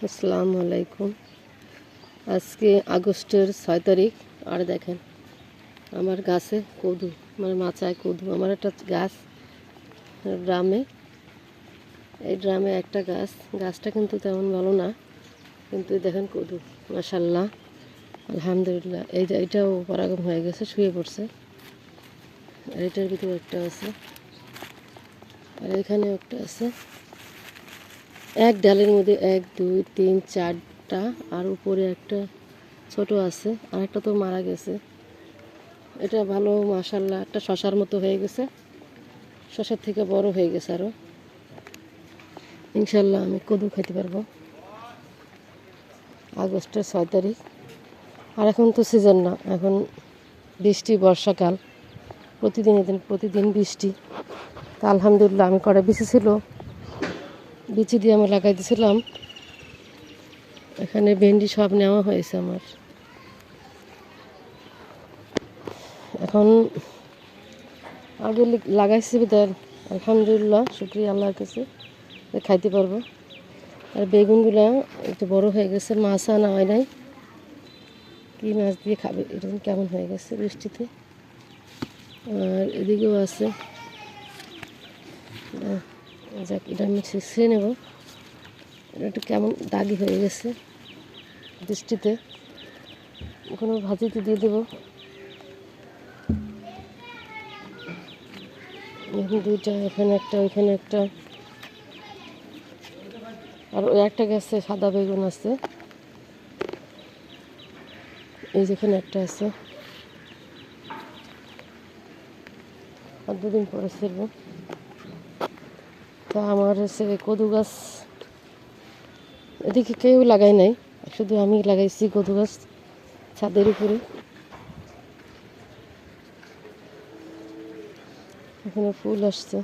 আসসালামু আলাইকুম। আজকে আগস্টের 6 তারিখ। আর দেখেন আমার গাছে কদু, মানে মাচায় কদু। আমার একটা গাছ ড্রামে, এই ড্রামে একটা গাছটা কিন্তু তেমন ভালো না, কিন্তু দেখেন কদু, মাশাল্লাহ, আলহামদুলিল্লাহ। এই যে এটাও পরাগম হয়ে গেছে, শুয়ে পড়ছে। আর এটার ভিতরে একটা আছে, আর এখানেও একটা আছে। এক ডালের মধ্যে 1 2 3 4টা, আর উপরে একটা ছোট আছে, আর একটা তো মারা গেছে। এটা ভালো, মাশাল্লাহ, একটা শশার মতো হয়ে গেছে, শশার থেকে বড় হয়ে গেছে আরও। ইনশাল্লাহ আমি কদু খেতে পারবো। আগস্টের 6 তারিখ। আর এখন তো সিজন না, এখন বৃষ্টি, বর্ষাকাল, প্রতিদিন বৃষ্টি। তা আলহামদুলিল্লাহ আমি কটা বিচি ছিল, বিচি দিয়ে আমি লাগাই দিয়েছিলাম। এখানে ভেন্ডি সব নেওয়া হয়েছে আমার। এখন আগে লাগাইছি বিদায়, আলহামদুলিল্লাহ, শুকরিয়া আল্লাহর কাছে, খাইতে পারবো। আর বেগুনগুলো একটু বড় হয়ে গেছে, মাছ আনা হয় নাই, কী মাছ দিয়ে খাবে, এরকম কেমন হয়ে গেছে বৃষ্টিতে। আর এদিকেও আছে, যাক, এটা আমি ছিঁড়ে নেব। এটা একটু কেমন দাগি হয়ে গেছে বৃষ্টিতে, কোনো ভাজিতে দিয়ে দেবো। এখন দুইটা, এখানে একটা, ওইখানে একটা। আর ওই একটা গাছে সাদা বেগুন আছে, এই যেখানে একটা আছে। আর দুদিন পরে ছিলবো। তা আমার হচ্ছে কদু গাছ এদিকে কেউ লাগাই নাই, শুধু আমি লাগাইছি কদু গাছ ছাদের উপরে। এখানে ফুল আসছে।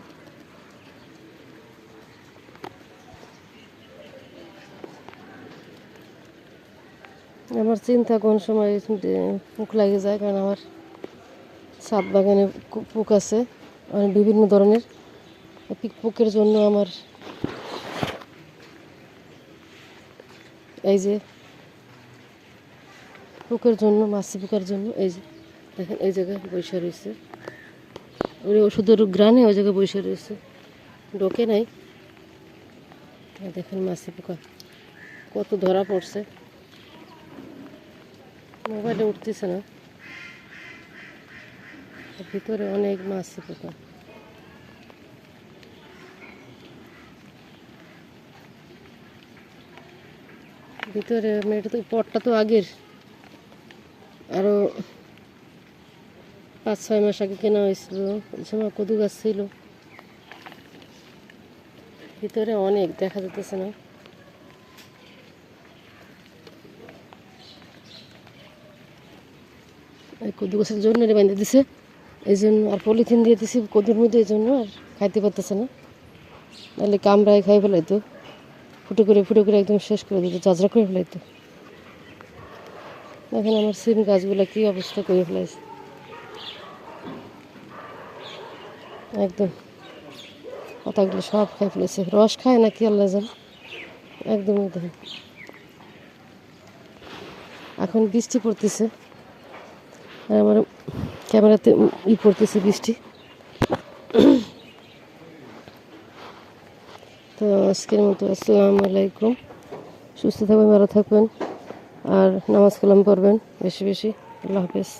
আমার চিন্তা কোন সময় পোক লাগে যায়, কারণ আমার ছাদ বাগানে পোক আছে, মানে বিভিন্ন ধরনের। পোকের জন্য আমার এই যে পোকের জন্য, মাছি পোকার জন্য, এই যে দেখেন এই জায়গায় বসে রয়েছে, ওই ওষুধের গ্রানে ওই জায়গায় বসে রয়েছে, ডোকে নাই। দেখেন মাছি পোকা কত ধরা পড়ছে, মোবাইলে উঠতেছে না, ভিতরে অনেক মাছি পোকা। ভিতরে এটা তো পটটা তো আগের, আরও 5-6 মাস আগে কেনা হয়েছিল, ওই সময় কদু গাছ ছিল। ভিতরে অনেক দেখা যেতেছে না। কদু গাছের জন্য বেঁধে দিছে, এই জন্য। আর পলিথিন দিয়ে দিছি কদুর মধ্যে, এই জন্য আর খাইতে পারতেছে না, নাহলে কামড়ায় খাই ফেলাইতো, ফুটো করে একদম শেষ করে দিত, ঝাঁঝরা করে ফেলাইতো। এখন আমার সিম গাছগুলো কী অবস্থা করে ফেলাইছে, একদম পাতাগুলো সব খাই ফেলেছে। রস খায় না কি আল্লাহ জানে, একদম দেখেন। এখন বৃষ্টি পড়তেছে, আর আমার ক্যামেরাতে পড়তেছে বৃষ্টি। তো আজকের মতো আসসালামু আলাইকুম। সুস্থ থাকবেন, ভালো থাকবেন, আর নামাজ কালাম পড়বেন বেশি বেশি। আল্লাহ হাফেজ।